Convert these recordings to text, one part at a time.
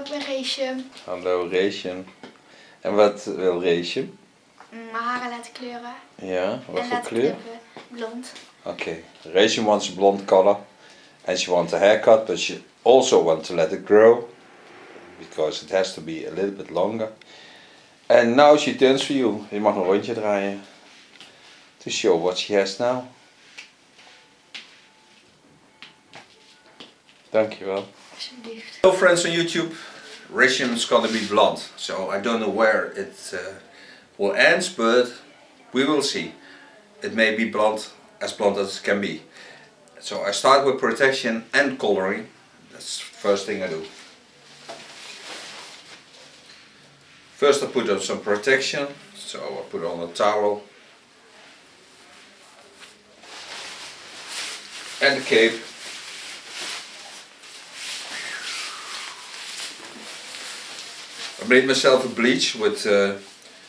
ik ben Reshum. Hallo Reshum. En wat wil Reshum? Mijn haren laten kleuren. Ja, wat en voor laten kleur? knippen. Blond. Okay, Reshum wants a blonde color and she wants a haircut, but she also wants to let it grow because it has to be a little bit longer. And now she turns for you. Je mag een rondje draaien to show what she has now. Dankjewel. Alsjeblieft. Hello friends on YouTube. Reshum is gonna be blonde, so I don't know where it will end, but we will see. It may be blonde as it can be. So I start with protection and coloring. That's the first thing I do. First I put on some protection, so I put on a towel and the cape. I made myself a bleach with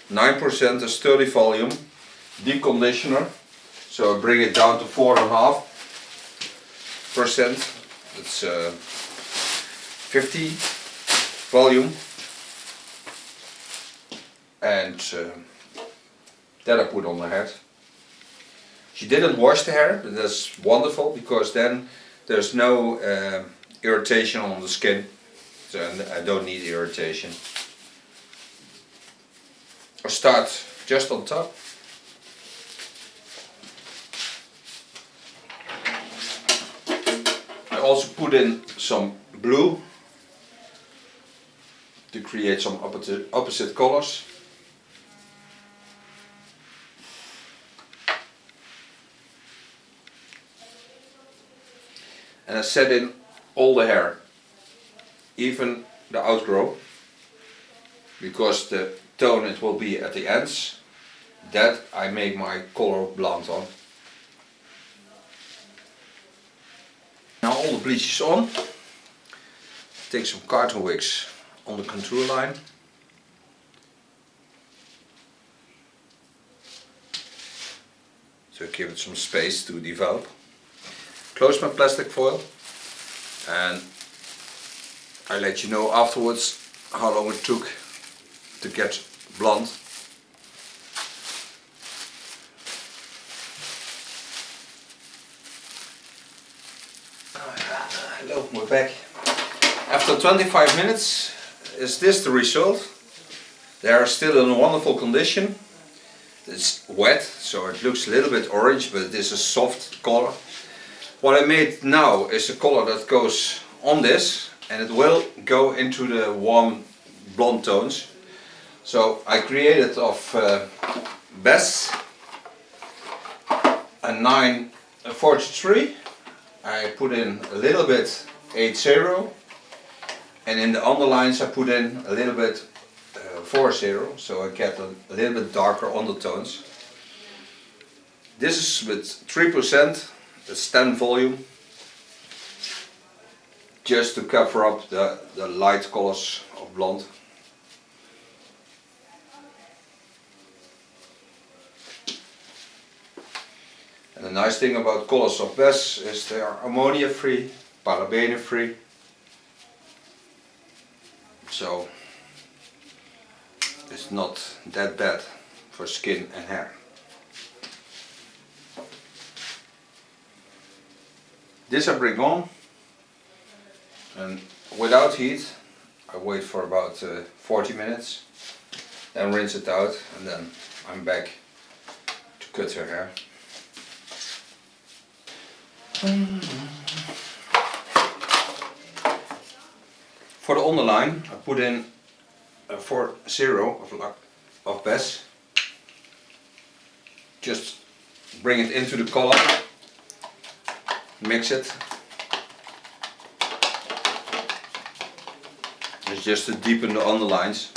9% a sturdy volume, deep conditioner, so I bring it down to 4.5%. It's 50 volume, and that I put on the head. She didn't wash the hair, but that's wonderful because then there's no irritation on the skin, so I don't need irritation. I start just on top. I also put in some blue to create some opposite colors. And I set in all the hair, even the outgrow, because the tone it will be at the ends, that I make my color blonde on. Now all the bleach is on. Take some carton wicks on the contour line. So give it some space to develop. Close my plastic foil and I let you know afterwards how long it took to get blonde. Hello, we're back. After 25 minutes, is this the result? They are still in wonderful condition. It's wet, so it looks a little bit orange, but it is a soft color. What I made now is a color that goes on this, and it will go into the warm blonde tones. So I created of Best a 943. I put in a little bit 80, and in the underlines I put in a little bit 40, so I get a little bit darker undertones. This is with 3%, it's 10 volume, just to cover up the light colors of blonde. And the nice thing about colors of Best is they are ammonia free, paraben free, so it's not that bad for skin and hair. This I bring on, and without heat I wait for about 40 minutes, then rinse it out, and then I'm back to cut her hair. For the underline I put in a 40 of Best. Just bring it into the color, mix it. It's just to deepen the underlines.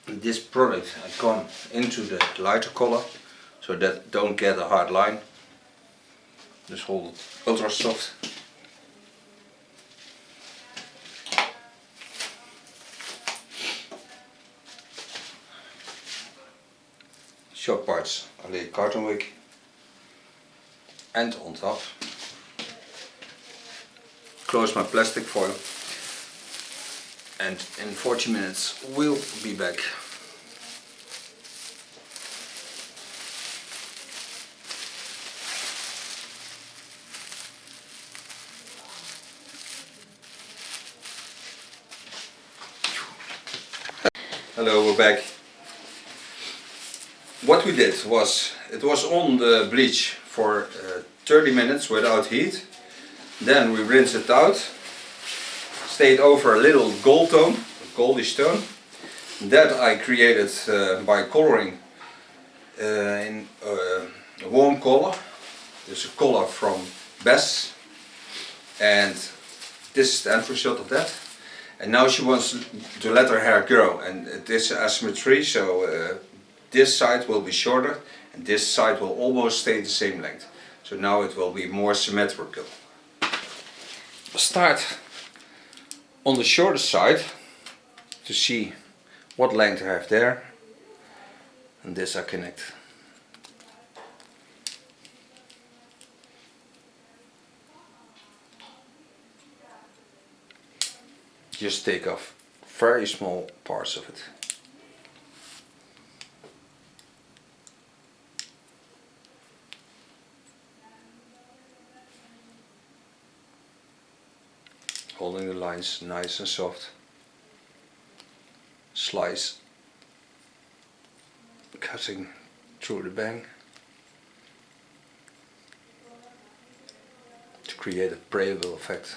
This product I come into the lighter color, so that don't get a hard line. Just hold it ultra soft. Short parts I lay carton wick, and on top close my plastic foil, and in 40 minutes we'll be back. Hello, we're back. What we did was, it was on the bleach for 30 minutes without heat. Then we rinsed it out, stayed over a little gold tone, a goldish tone. That I created by coloring in a warm color. There's a color from Bess, and this is the end result of that. And now she wants to let her hair grow, and it is asymmetry, so this side will be shorter and this side will almost stay the same length. So now it will be more symmetrical. Start on the shorter side to see what length I have there, and this I connect. Just take off very small parts of it. Holding the lines nice and soft. Slice, cutting through the bang to create a braidable effect.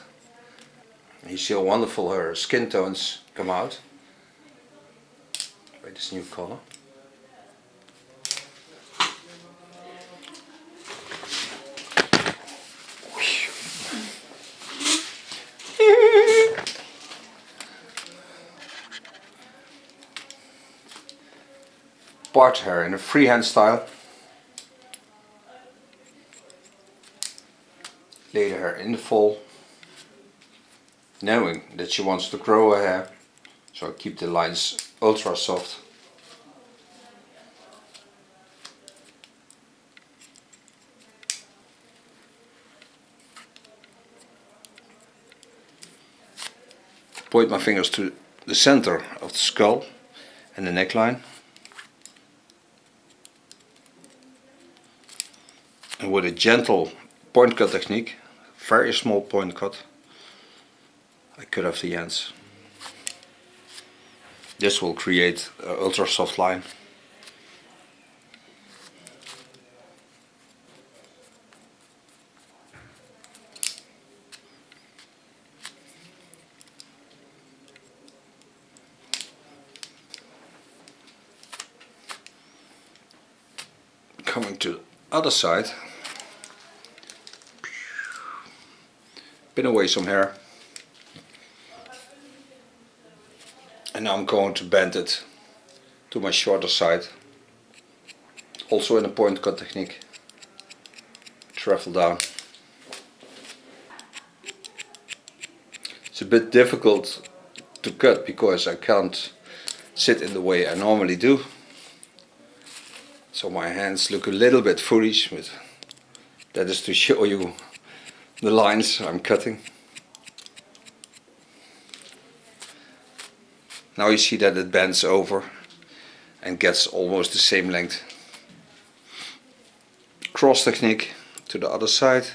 You see how wonderful her skin tones come out by this new color. Part her in a freehand style. Lay her in the fall, knowing that she wants to grow her hair, so I keep the lines ultra soft. Point my fingers to the center of the skull and the neckline, and with a gentle point cut technique, very small point cut, I cut off the ends. This will create an ultra soft line. Coming to the other side, pin away some hair, and now I'm going to bend it to my shorter side, also in a point cut technique. Travel down. It's a bit difficult to cut because I can't sit in the way I normally do. So my hands look a little bit foolish, but that is to show you the lines I'm cutting. Now you see that it bends over and gets almost the same length. Cross technique to the other side.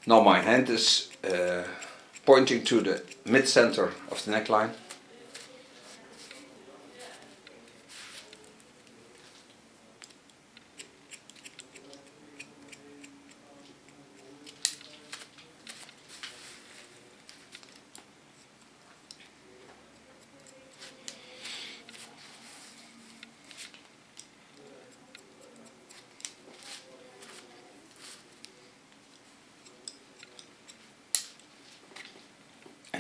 Now my hand is pointing to the mid-center of the neckline.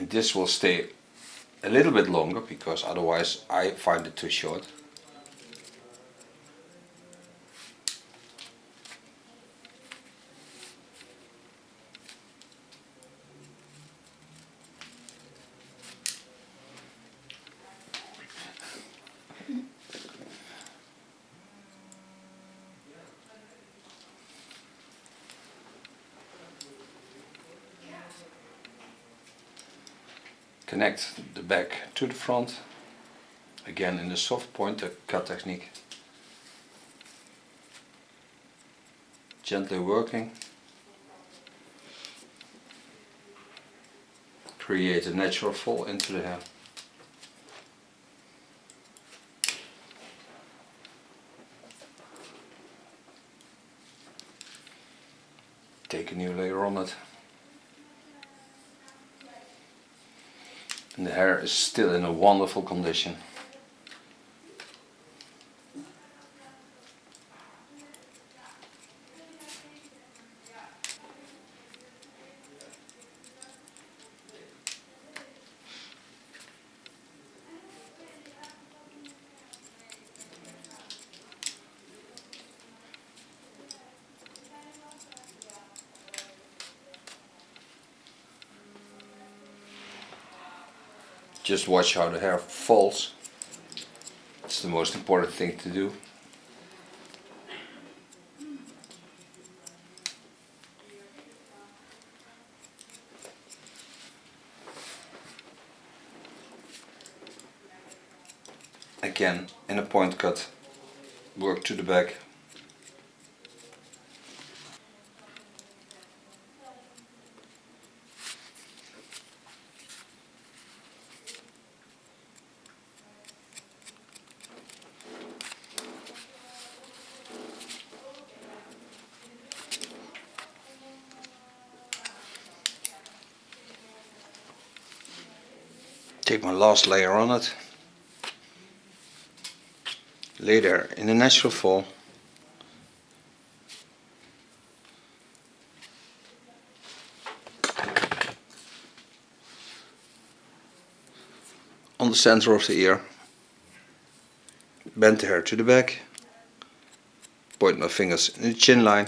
And this will stay a little bit longer because otherwise I find it too short. Connect the back to the front, again in the soft pointer cut technique. Gently working. Create a natural fall into the hair. Take a new layer on it. And the hair is still in a wonderful condition. Just watch how the hair falls. It's the most important thing to do. Again, in a point cut, work to the back. Take my last layer on it. Lay there in a natural fall. On the center of the ear. Bend the hair to the back. Point my fingers in the chin line.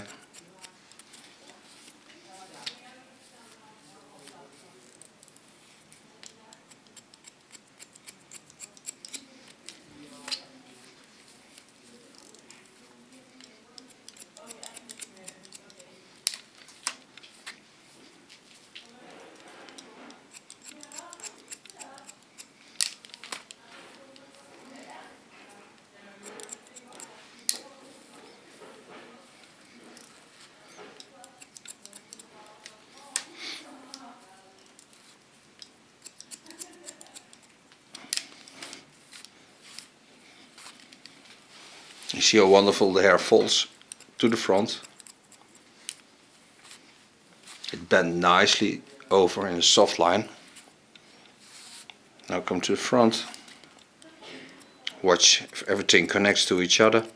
You see how wonderful the hair falls to the front. It bends nicely over in a soft line. Now come to the front. Watch if everything connects to each other.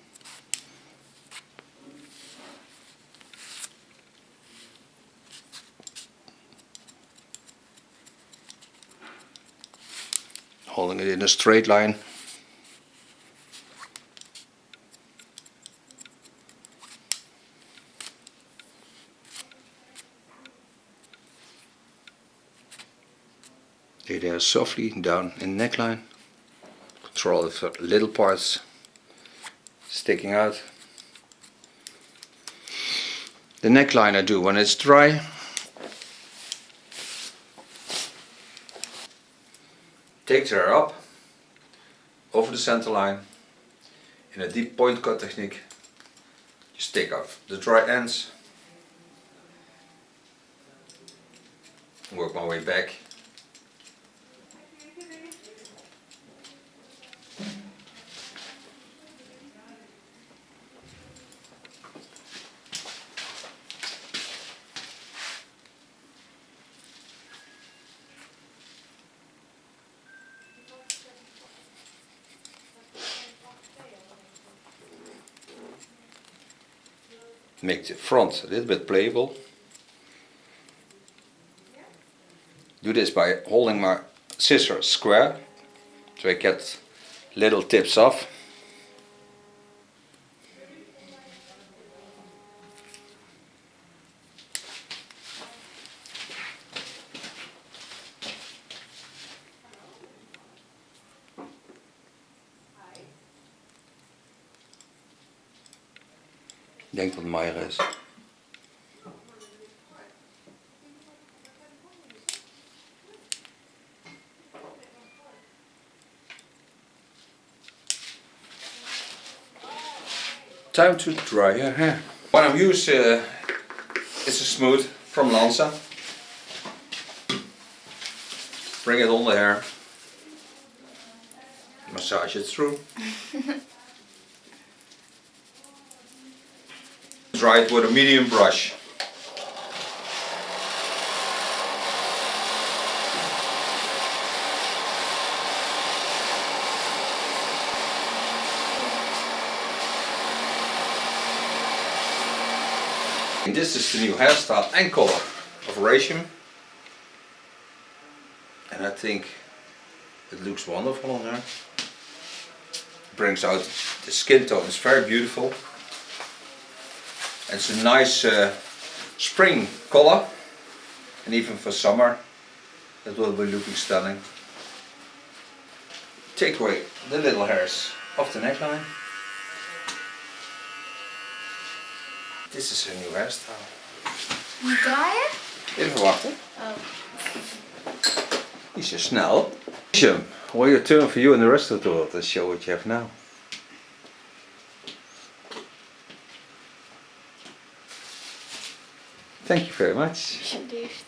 Holding it in a straight line. Lay there softly down in the neckline. Control the little parts sticking out. The neckline I do when it's dry. Take the hair up over the center line in a deep point cut technique. Just take off the dry ends. Work my way back. Make the front a little bit playable. Do this by holding my scissors square, so I get little tips off. Ik denk dat het Meijer is. Time to dry your hair. What I'm using is a smooth from Lanza. Bring it on the hair. Massage it through. Dry it with a medium brush. And this is the new hairstyle and color of Reshum. And I think it looks wonderful on her. Brings out the skin tone, it's very beautiful. It's a nice spring color, and even for summer it will be looking stunning. Take away the little hairs off the neckline. Dit is een nieuw hairstyle. Moet draaien? Even wachten. Oh. Niet zo snel. Reshum, will you turn for you and the rest of the world and show what you have now? Thank you very much. Alsjeblieft.